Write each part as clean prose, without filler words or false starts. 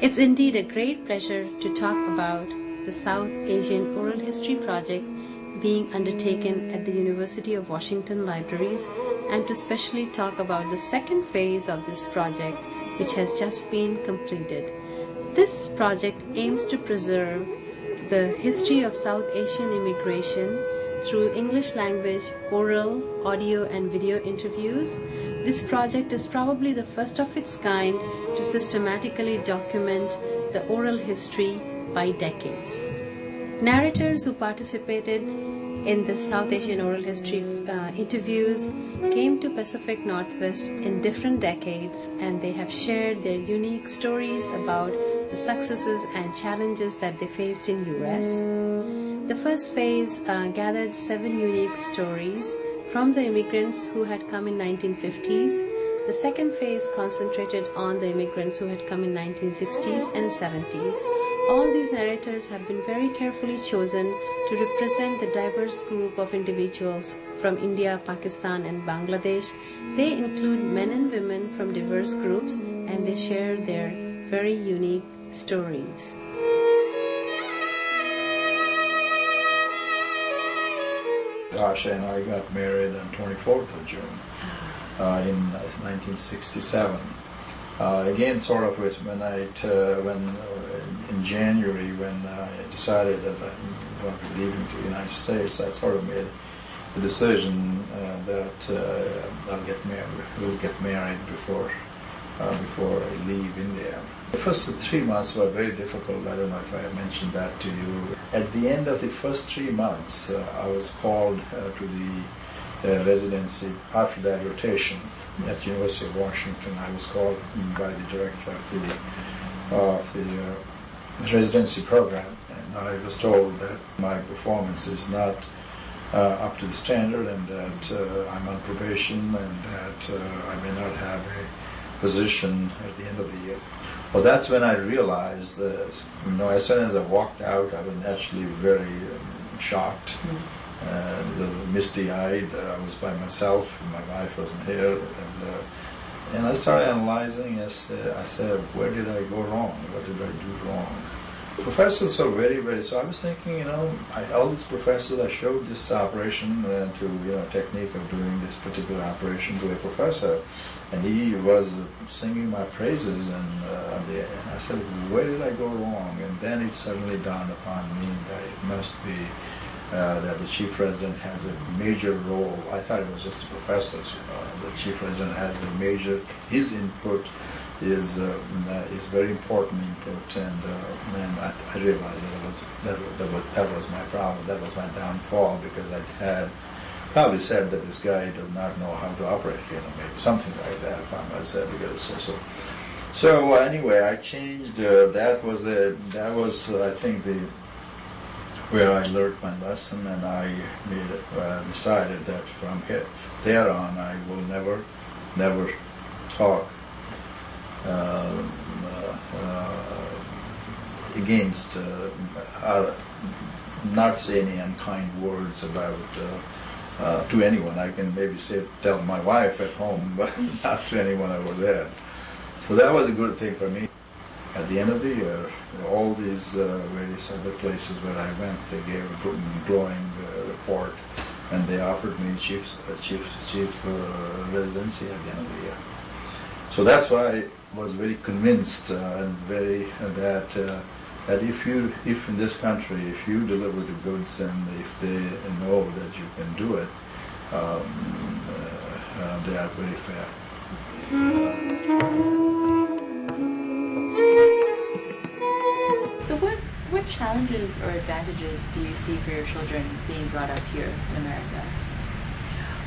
It's indeed a great pleasure to talk about the South Asian Oral History Project being undertaken at the University of Washington Libraries, and to specially talk about the second phase of this project, which has just been completed. This project aims to preserve the history of South Asian immigration through English language, oral, audio, and video interviews. This project is probably the first of its kind to systematically document the oral history by decades. Narrators who participated in the South Asian oral history interviews came to Pacific Northwest in different decades, and they have shared their unique stories about the successes and challenges that they faced in US. The first phase gathered 7 unique stories from the immigrants who had come in 1950s. The second phase concentrated on the immigrants who had come in 1960s and 70s. All these narrators have been very carefully chosen to represent the diverse group of individuals from India, Pakistan, and Bangladesh. They include men and women from diverse groups, and they share their very unique stories. Asha and I got married on 24th of June in 1967. Again, sort of in January, when I decided that I wanted to leave into the United States, I sort of made the decision that we'll get married before I leave India. The first 3 months were very difficult. I don't know if I mentioned that to you. At the end of the first 3 months, I was called to the residency after that rotation at the University of Washington. I was called by the director of the residency program, and I was told that my performance is not up to the standard, and that I'm on probation, and that I may not have a position at the end of the year. Well, that's when I realized that, as soon as I walked out, I was naturally very shocked, a little misty-eyed. I was by myself, my wife wasn't here, and I started analyzing. I said, where did I go wrong? What did I do wrong? Professors are very, so I was thinking, all these professors, I showed this operation technique of doing this particular operation to a professor, and he was singing my praises, and I said, where did I go wrong? And then it suddenly dawned upon me that it must be that the chief resident has a major role. I thought it was just the professors. The chief resident has a major, his input is very important input, and I realized that was my problem. That was my downfall, because I had probably said that this guy does not know how to operate, maybe something like that. I said, because so anyway, I changed. That was I think where I learned my lesson, and I decided that from there on I will never talk against, not say any unkind words about to anyone. I can maybe tell my wife at home, but not to anyone over there. So that was a good thing for me. At the end of the year, all these various other places where I went, they gave a good and glowing report, and they offered me chief residency at the end of the year. So that's why I was very convinced and very that if in this country, if you deliver the goods and if they know that you can do it, they are very fair. So what challenges or advantages do you see for your children being brought up here in America?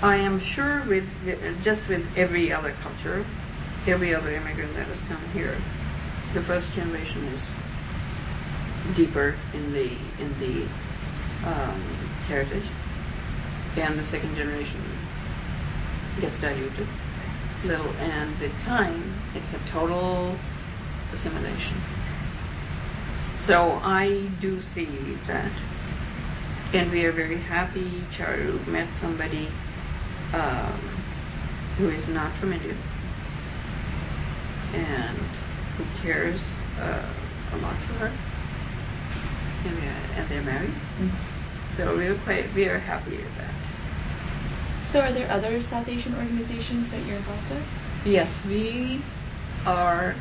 I am sure with every other culture, every other immigrant that has come here, the first generation is deeper in the heritage, and the second generation gets diluted a little, and with time it's a total assimilation. So I do see that, and we are very happy Charu met somebody who is not from India and who cares a lot for her. And they're married. So we are happy with that. So are there other South Asian organizations that you're involved with? Yes, we are,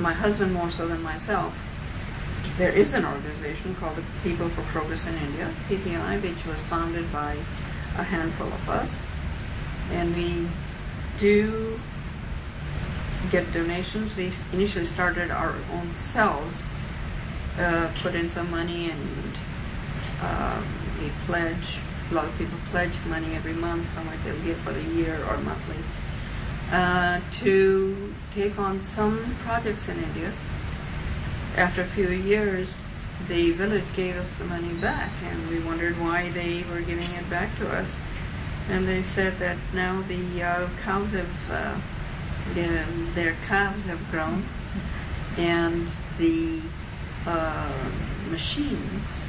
my husband more so than myself. There is an organization called the People for Progress in India, PPI, which was founded by a handful of us. And we do get donations. We initially started our own selves, put in some money, and we pledge. A lot of people pledge money every month, how much they'll give for the year or monthly, to take on some projects in India. After a few years, the village gave us the money back, and we wondered why they were giving it back to us. And they said that now the cows have, their calves have grown, and the machines,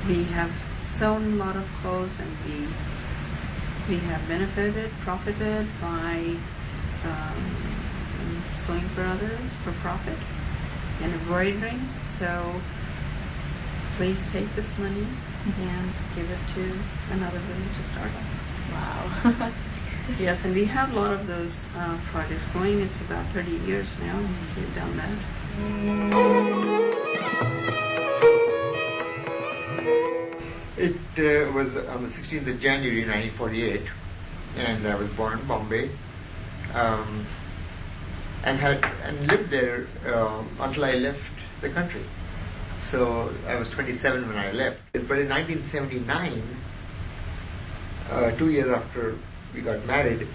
we have sewn a lot of clothes, and we have profited by sewing for others for profit and embroidering. So please take this money and give it to another village to start off. Wow. Yes, and we have a lot of those projects going. It's about 30 years now we've done that. It was on the 16th of January 1948, and I was born in Bombay, and lived there until I left the country. So I was 27 when I left. But in 1979, 2 years after we got married,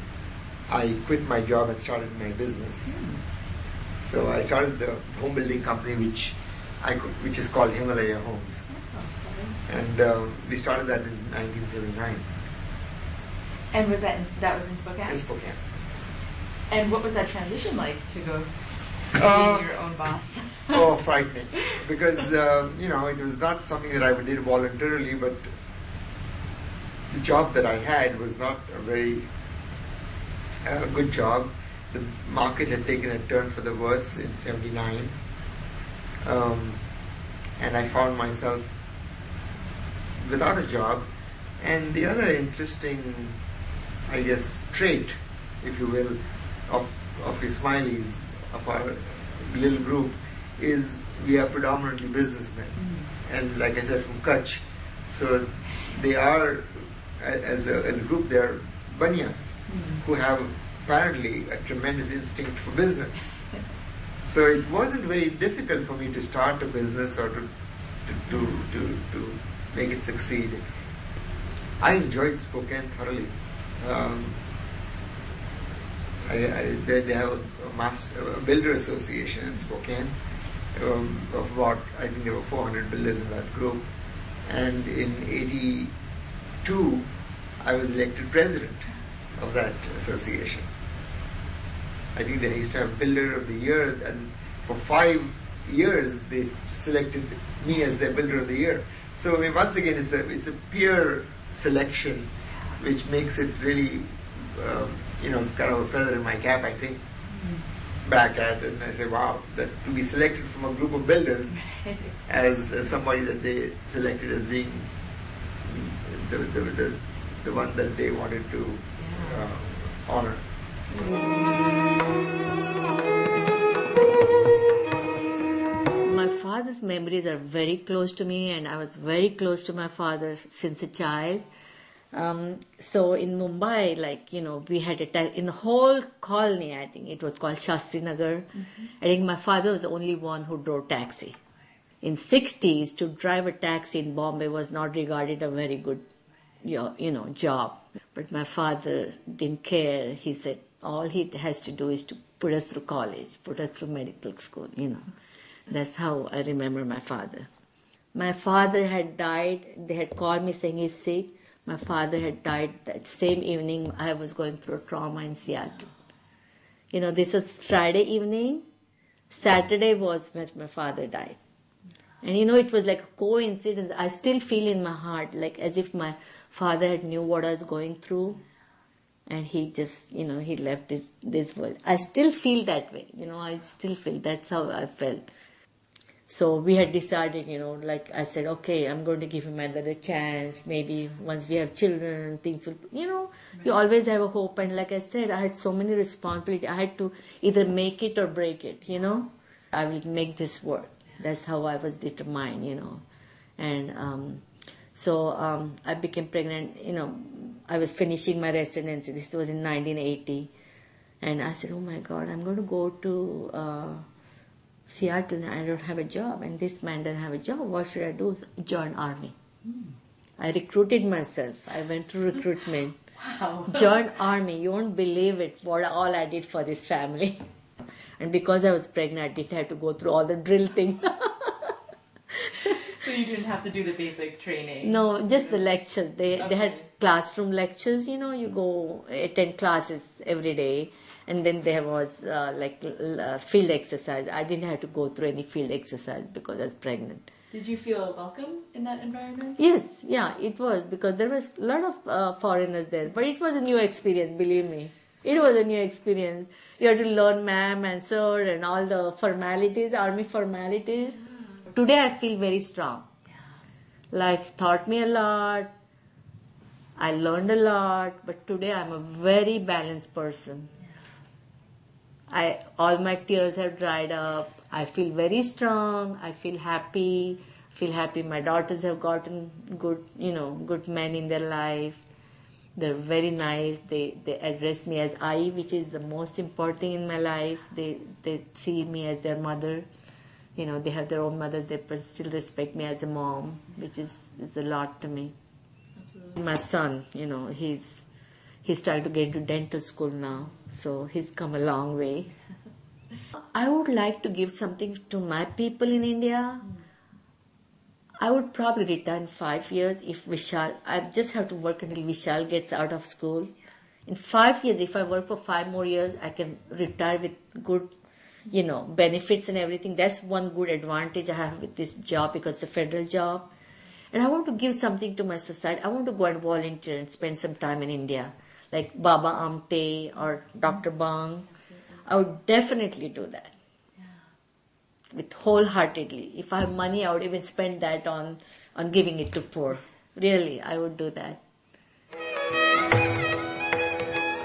I quit my job and started my business. So I started the home building company, which is called Himalaya Homes. And we started that in 1979. And was that was in Spokane? In Spokane. And what was that transition like to go being your own boss? Oh, frightening. Because, it was not something that I did voluntarily, but the job that I had was not a very good job. The market had taken a turn for the worse in 79. And I found myself without a job. And the other interesting, I guess, trait, if you will, of Ismailis, of our little group, is we are predominantly businessmen. And like I said, from Kutch. So they are, as a group, they are banyas who have apparently a tremendous instinct for business. So it wasn't very difficult for me to start a business or to make it succeed. I enjoyed Spokane thoroughly. They have a builder association in Spokane of about, I think there were 400 builders in that group. And in 82, I was elected president of that association. I think they used to have Builder of the Year, and for 5 years they selected me as their Builder of the Year. So once again, it's a peer selection, which makes it really, kind of a feather in my cap, I think, back at it. And I say, wow, that to be selected from a group of builders as somebody that they selected as being the one that they wanted to honor. My father's memories are very close to me, and I was very close to my father since a child. So in Mumbai, we had in the whole colony, I think it was called Shastri Nagar. I think my father was the only one who drove taxi. In 60s, to drive a taxi in Bombay was not regarded a very good, job. But my father didn't care. He said all he has to do is to put us through college, put us through medical school, That's how I remember my father. My father had died. They had called me saying he's sick. My father had died that same evening. I was going through a trauma in Seattle. This was Friday evening. Saturday was when my father died. And it was like a coincidence. I still feel in my heart like as if my father had knew what I was going through. And he just, he left this world. I still feel that way, I still feel that's how I felt. So we had decided, like I said, okay, I'm going to give him another chance. Maybe once we have children, things will, you always have a hope. And like I said, I had so many responsibilities. I had to either make it or break it, I will make this work. That's how I was determined, And so I became pregnant, I was finishing my residency. This was in 1980. And I said, oh my God, I'm going to go to Seattle and I don't have a job. And this man doesn't have a job. What should I do? Join army. I recruited myself. I went through recruitment. Wow. Join army. You won't believe it, what all I did for this family. And because I was pregnant, I didn't have to go through all the drill thing. So you didn't have to do the basic training? No, just the lectures. They had classroom lectures, you go attend classes every day. And then there was field exercise. I didn't have to go through any field exercise because I was pregnant. Did you feel welcome in that environment? Yes, yeah, it was, because there was a lot of foreigners there. But it was a new experience, believe me. It was a new experience. You had to learn ma'am and sir and all the formalities, army formalities. Today I feel very strong. Life taught me a lot. I learned a lot. But today I'm a very balanced person. All my tears have dried up. I feel very strong. I feel happy. My daughters have gotten good men in their life. They're very nice. They address me as I, which is the most important thing in my life. They see me as their mother. They have their own mother. They still respect me as a mom, which is a lot to me. Absolutely. My son, he's trying to get into dental school now. So he's come a long way. I would like to give something to my people in India. I would probably retire in 5 years if Vishal, I just have to work until Vishal gets out of school. In 5 years, if I work for 5 more years, I can retire with good, benefits and everything. That's one good advantage I have with this job because it's a federal job. And I want to give something to my society. I want to go and volunteer and spend some time in India. Like Baba Amte or Dr. Bang. I would definitely do that. Yeah. With wholeheartedly. If I have money, I would even spend that on giving it to poor. Really, I would do that.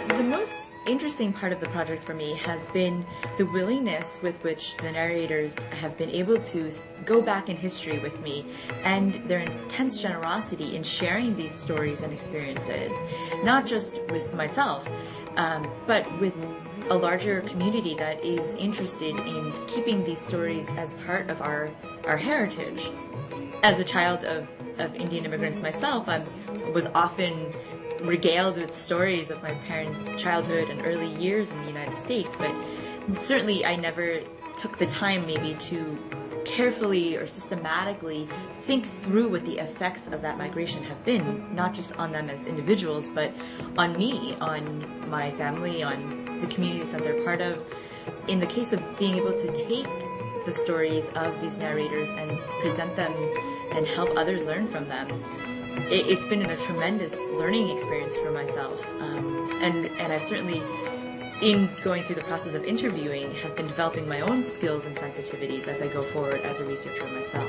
The most interesting part of the project for me has been the willingness with which the narrators have been able to go back in history with me and their intense generosity in sharing these stories and experiences, not just with myself, but with a larger community that is interested in keeping these stories as part of our heritage. As a child of Indian immigrants myself, I was often regaled with stories of my parents' childhood and early years in the United States, but certainly I never took the time maybe to carefully or systematically think through what the effects of that migration have been, not just on them as individuals, but on me, on my family, on the communities that they're part of. In the case of being able to take the stories of these narrators and present them and help others learn from them, it's been a tremendous learning experience for myself. And I certainly, in going through the process of interviewing, have been developing my own skills and sensitivities as I go forward as a researcher myself.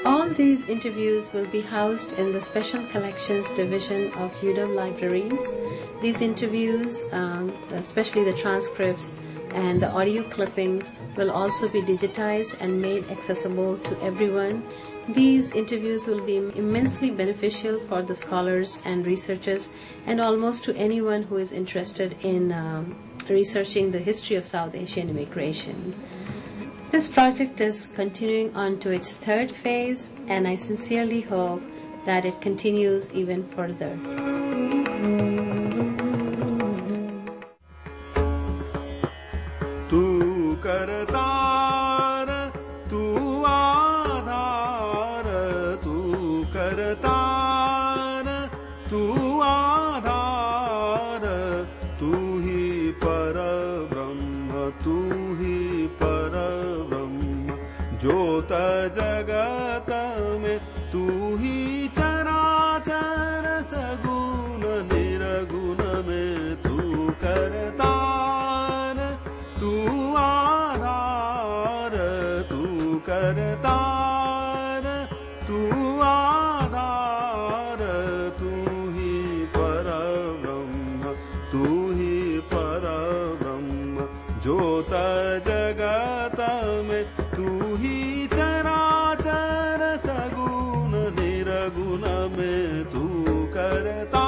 All these interviews will be housed in the Special Collections Division of UW Libraries. These interviews, especially the transcripts and the audio clippings, will also be digitized and made accessible to everyone. These interviews will be immensely beneficial for the scholars and researchers and almost to anyone who is interested in researching the history of South Asian immigration. This project is continuing on to its third phase, and I sincerely hope that it continues even further. Tu kartar, tu aadhar, tu kartar, tu aadhar, tu hi parabrahma, tu hi parabrahma, jota jagat mein, tu hi charachar तू करतार तू आधार तू ही परब्रह्म तू ही परब्रह्म ज्योत जगत में तू ही चराचर सगुण निर्गुण में तू करता